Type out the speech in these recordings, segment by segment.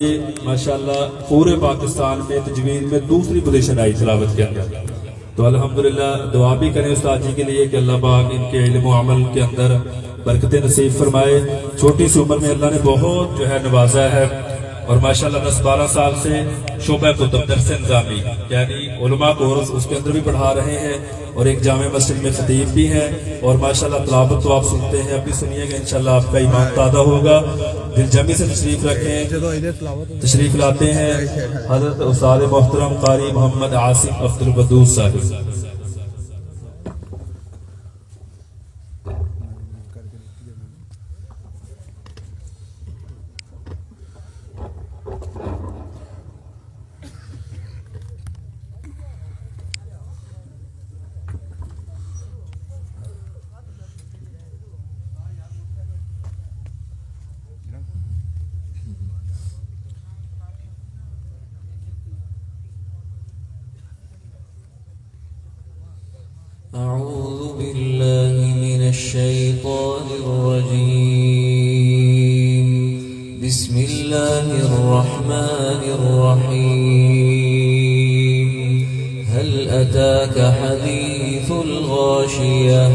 ये माशाल्लाह पूरे पाकिस्तान में तजवीज़ में दूसरी पोजीशन आई तिलावत के अंदर। तो अल्हम्दुलिल्लाह दुआ भी करें उस्ताद जी के लिए कि अल्लाह पाक इनके इल्म व अमल के अंदर बरकतें नसीब फरमाए। छोटी सी उम्र में अल्लाह ने बहुत जो है नवाजा है और माशाल्लाह 10-12 साल से शोबा कुतुब दर्स निज़ामी यानी उलमा कोर्स उसके अंदर भी पढ़ा रहे हैं और एक जामे मस्जिद में खतीब भी हैं और माशाल्लाह तिलावत तो आप सुनते हैं, अभी सुनिएगा इंशाल्लाह आपका ईमान ताज़ा होगा। दिल जमी से तशरीफ रखें। तशरीफ लाते हैं हज़रत उस्ताद मोहतरम कारी मोहम्मद आसिफ अब्दुल बदूस साहिब। أعوذ بالله من الشيطان الرجيم. بسم الله الرحمن الرحيم. هل أتاك حديث الغاشية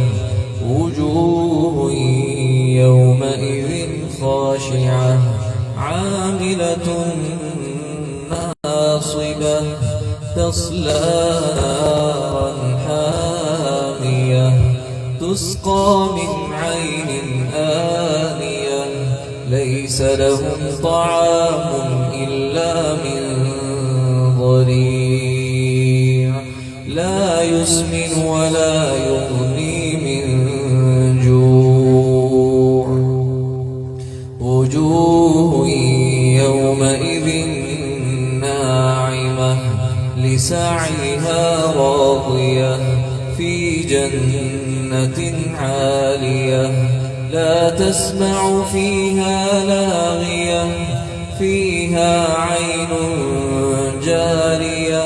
وجوه يومئذ خاشعة عاملة ناصبة تصلى تسقى من عين آنية ليس لهم طعام إلا من ضريع لا يسمن ولا يغني من جوع وجوه يومئذ ناعمة لسعيها راضية في جنة عالية لا تسمع فيها لاغية فيها عين جارية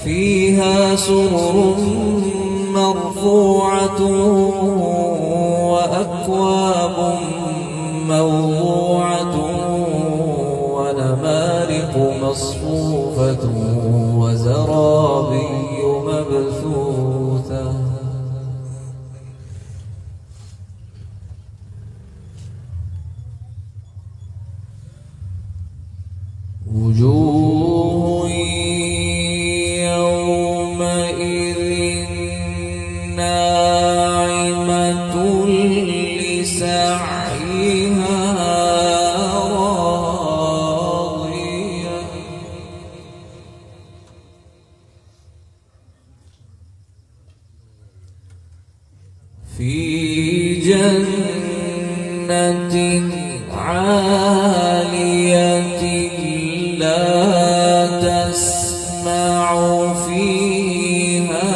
فيها سرر مرفوعة وأكواب موضوعة ونمارق مصفوفة وزرابي مبثوثة. وجوه يومئذ ناعمة لسعيها راضية في جنة عالية لا تسمع فيها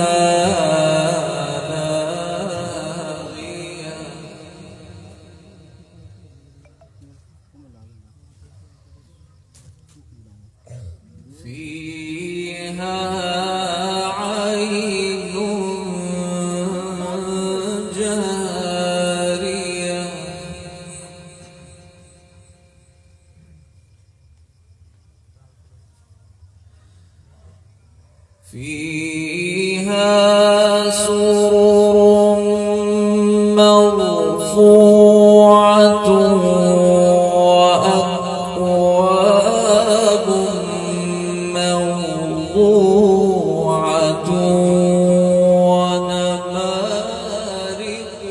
لاغية فيها عين جارية فيها سرر مرفوعة وأكواب موضوعة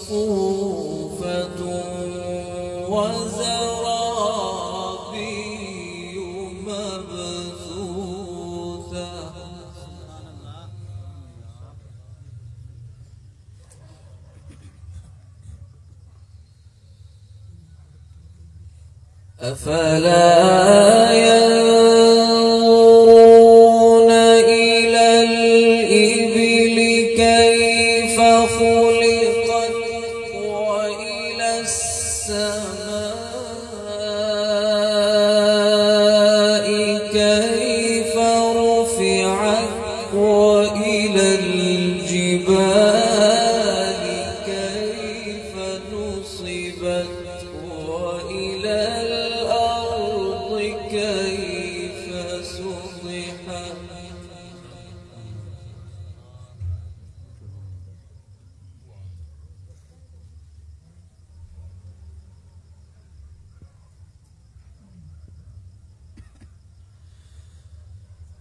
ونمارق مصفوفة وزرابي مبثوثة. أفلا ينظرون إلى الإبل كيف خلقت وإلى السماء كيف رفعت وإلى الجبال كيف نصبت وإلى الأرض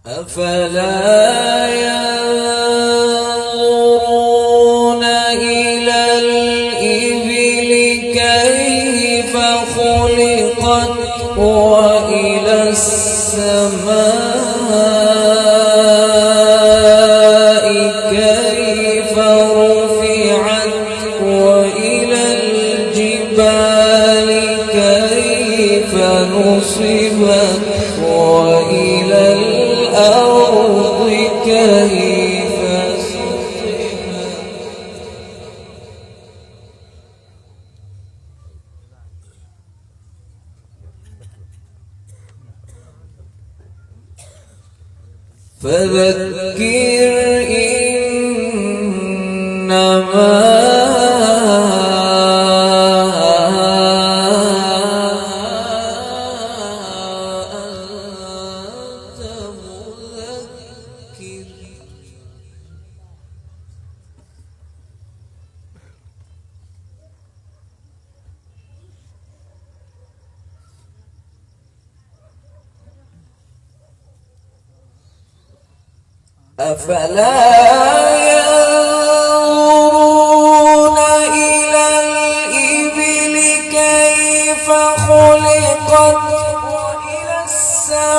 أفلا ينظرون إلى الإبل كيف خلقت وإلى السماء كيف رفعت وإلى الجبال كيف نصبت وإلى الأرض كيف سطحت فذكر إنما أنت مذكر أفلا ينظرون إلى الإبل كيف خلقت وإلى السماء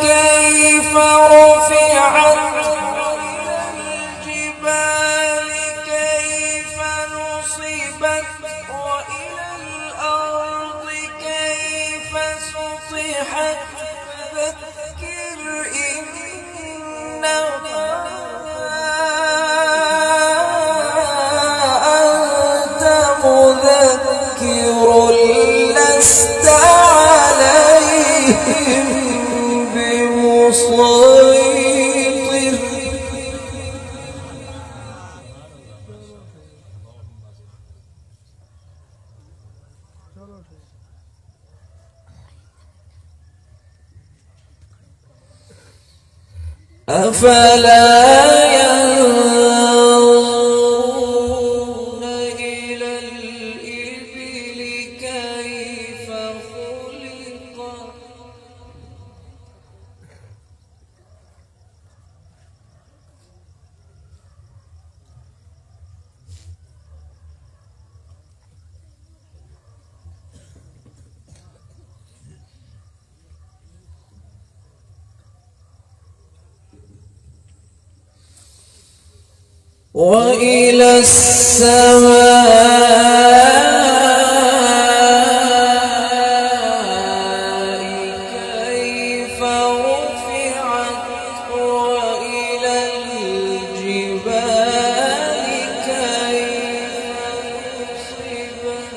كيف رفعت وإلى الجبال كيف نصبت وإلى الأرض كيف سطحت فذكر إنما أنت مذكر لست عليهم بمسيطر أفلا ينظرون إلى الإبل كيف خلقت وإلى السماء كيف رفعت وإلى الجبال كيف نصبت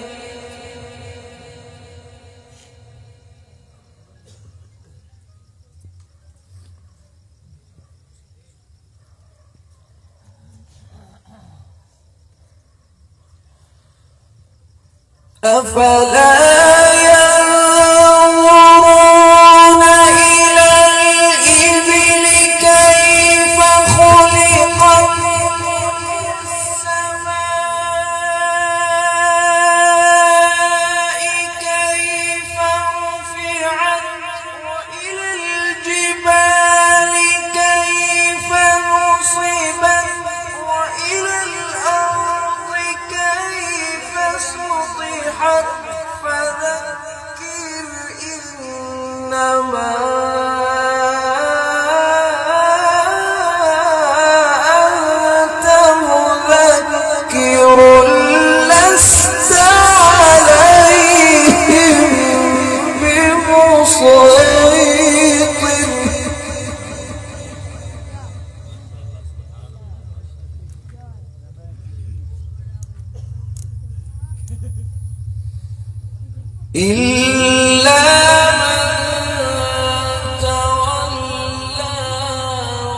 أفلا ينظرون إلى الإبل كيف خلقت وإلى السماء كيف رفعت وإلى الجبال كيف نصبت وإلى الأرض كيف سطحت فذكر إنما أنت مذكر لست عليهم بمسيطر إلا من تولى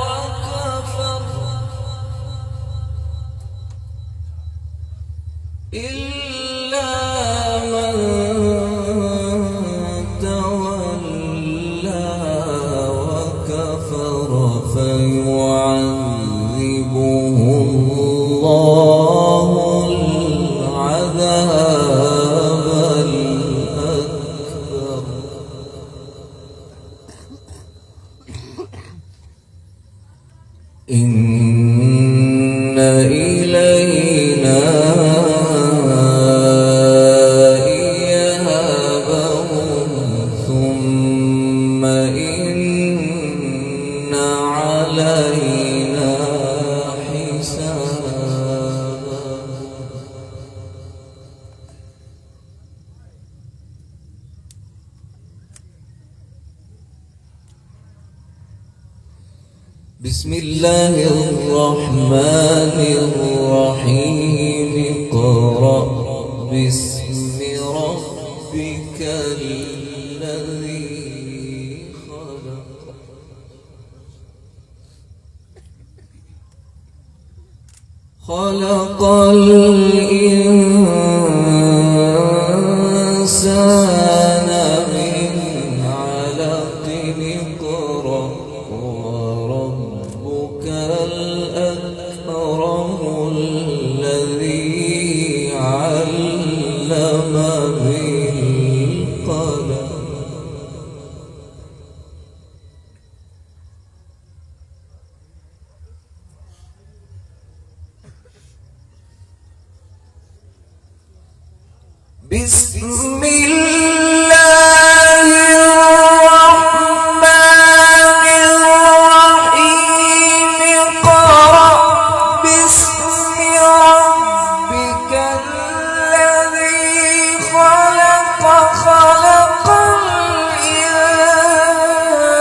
وكفر إلا من تولى وكفر فيعذبه الله العذاب الأكبر بسم الله الرحمن الرحيم اقرأ باسم ربك الذي خلق خلق الإنسان من علق اقرأ وربك الأكرم الذي علم بالقلم بسم الله الرحمن الرحيم اقرأ باسم ربك الذي خلق خلق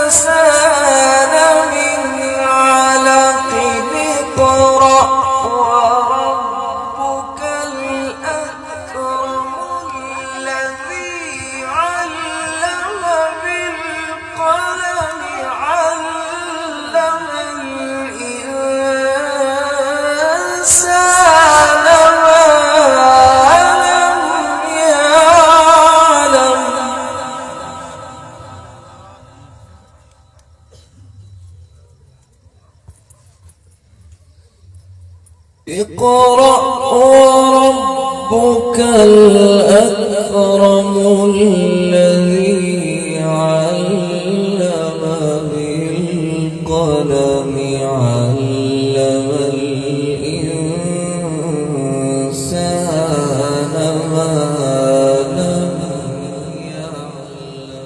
الإنسان من علق اقرأ وربك الأكرم الذي علم بالقلم علم الإنسان ما لم يعلم اقرأ وربك الأكرم الذي علم بالقلم علم الإنسان ما لم يعلم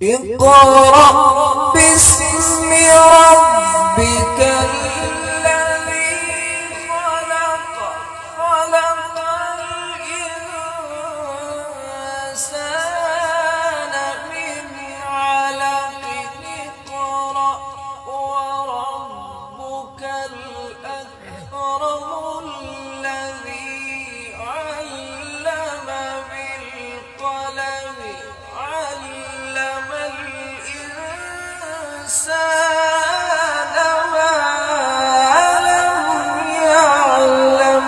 اقرأ باسم ربك الذي خلق خلق الإنسان من علق اقرأ وربك الأكرم الذي علم بالقلم علم الإنسان ما لم يعلم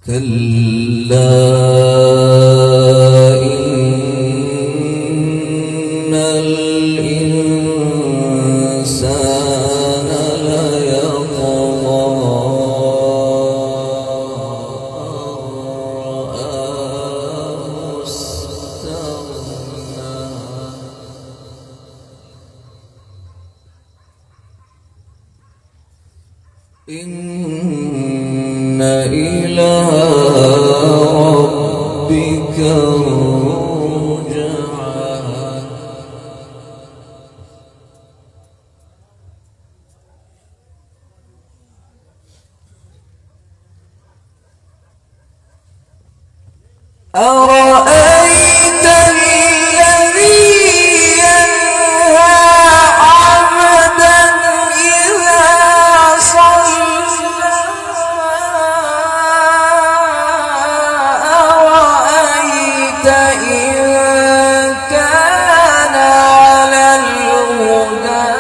كلا إن الإنسان ليطغى رآه استغنى إن إلى ربك الرجعى أرأيت الذي ينهى عبدا إذا صلى أرأيت إن كان على الهدى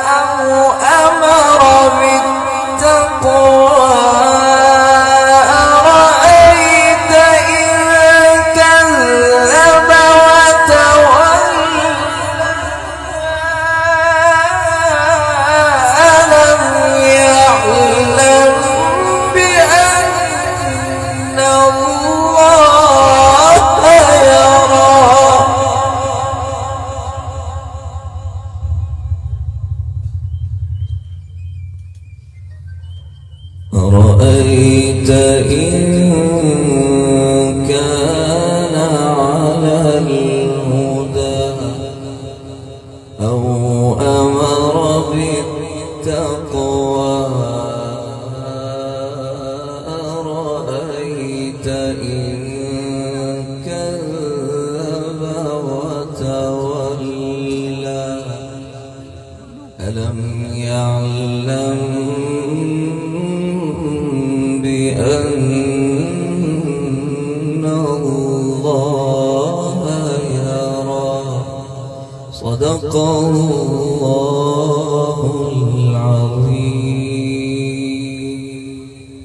أو أمر بالتقوى أرأيت ألم يعلم بأن الله يرى. صدق الله